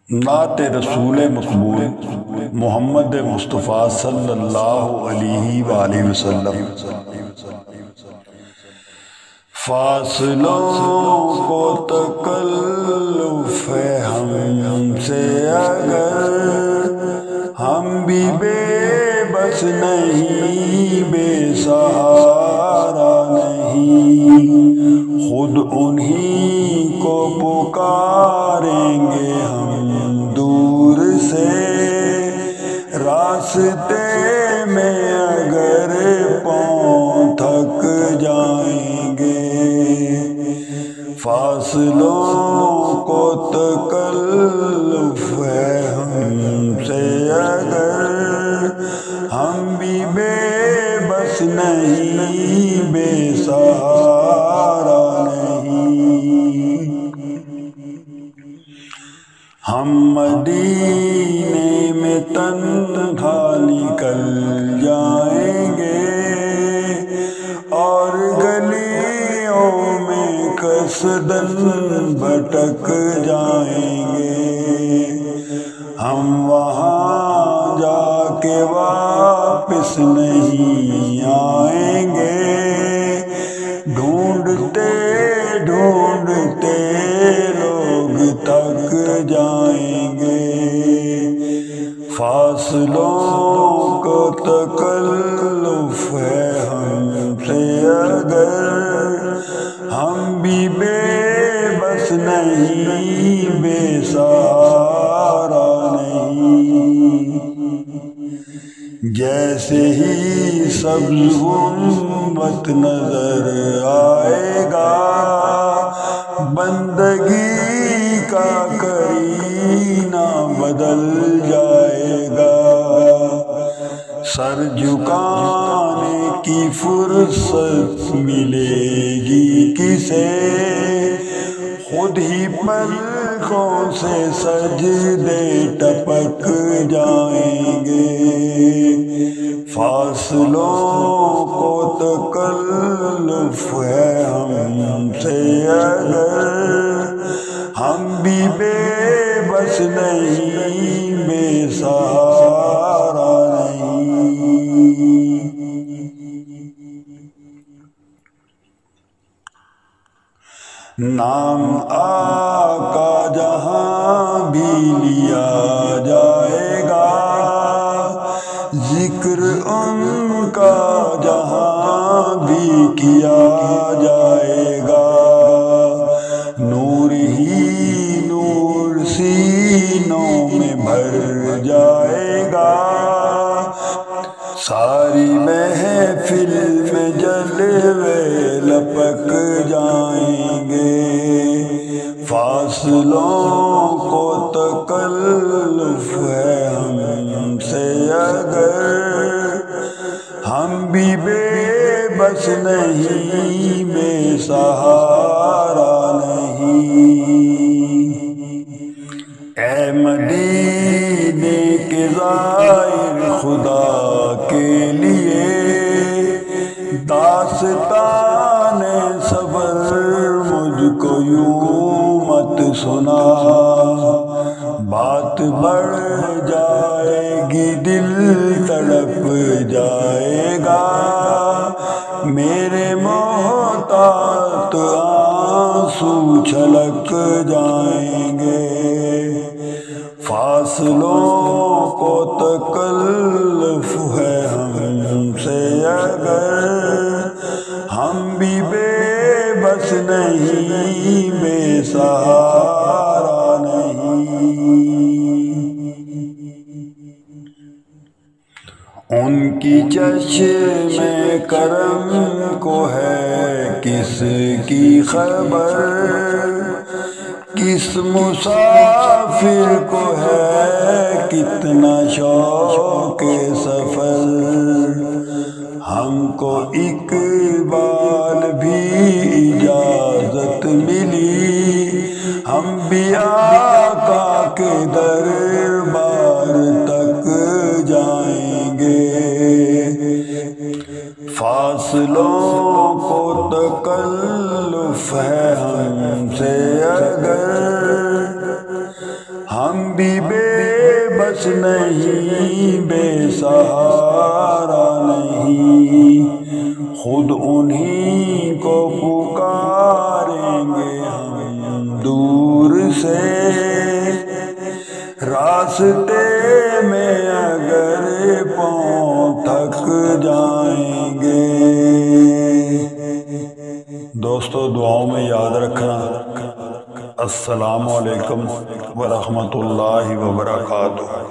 نعت رسول مقبول محمد مصطفیٰ صلی اللہ علیہ وآلہ وسلم۔ فاصلوں کو تکلف ہے ہم سے اگر، ہم بھی بے بس نہیں، بے سہارا نہیں، خود انہی کو پکاریں گے ہم دور سے، راستے میں اگر پاؤں تھک جائیں گے۔ فاصلوں کو تکلف ہے ہم سے اگر، ہم بھی بے بس نہیں، بے سہارا نہیں، ہم مدینے میں تنہا نکل جائیں گے اور گلیوں میں قصداً بھٹک جائیں گے، ہم وہاں جا کے واپس نہیں آئیں گے، ڈھونڈتے ڈھونڈتے لوگ تک جائیں گے۔ فاصلوں کو تکلف ہے ہم سے اگر، ہم بھی بے بس نہیں، بے سہارا نہیں، جیسے ہی سبز گنبد نظر آئے گا، بندگی کا کرینہ بدل جائے گا، سر جھکانے کی فرصت ملے گی کسے، خود ہی پلکوں سے سجدے ٹپک جائیں گے۔ فاصلوں کو تکلف ہے ہم سے اگر، ہم بھی بے بس نہیں، بے سہارا نہیں، نام آقا جہاں بھی لیا جائے گا، ذکر ان کا جہاں بھی کیا جائے گا، نور ہی نور سینوں میں بھر جائے گا، ساری محفل میں جلوے لپک جائیں گے۔ فاصلوں کو تکلف ہے ہم سے اگر، ہم بھی بے بس نہیں، بے سہارا نہیں، اے مدینے کے زائر خدا کے لیے داستان صبر مجھ کو یوں مت سنا، بات بڑھ جائے گی دل تڑپ جائے گا، میرے محتاط آنسو چھلک جائیں گے۔ فاصلوں کو تکلف ہے ہم سے اگر، ہم بھی بے بس نہیں، بے سہارا نہیں، ان کی چشم کرم کو ہے کس کی خبر، کس مسافر کو ہے کتنا شوق سفر، ہم کو اقبال بھی اجازت ملی، ہم بھی آقا کے دربار تک جائیں گے۔ فاصلوں کو تکلف ہے ہم سے اگر، ہم بھی بے بس نہیں، بے سہارا نہیں، خود انہی کو پکاریں گے ہم دور سے، راستے میں اگر پاؤں تھک جائیں گے۔ دوستو دعاؤں میں یاد رکھنا۔ السلام علیکم ورحمۃ اللہ وبرکاتہ۔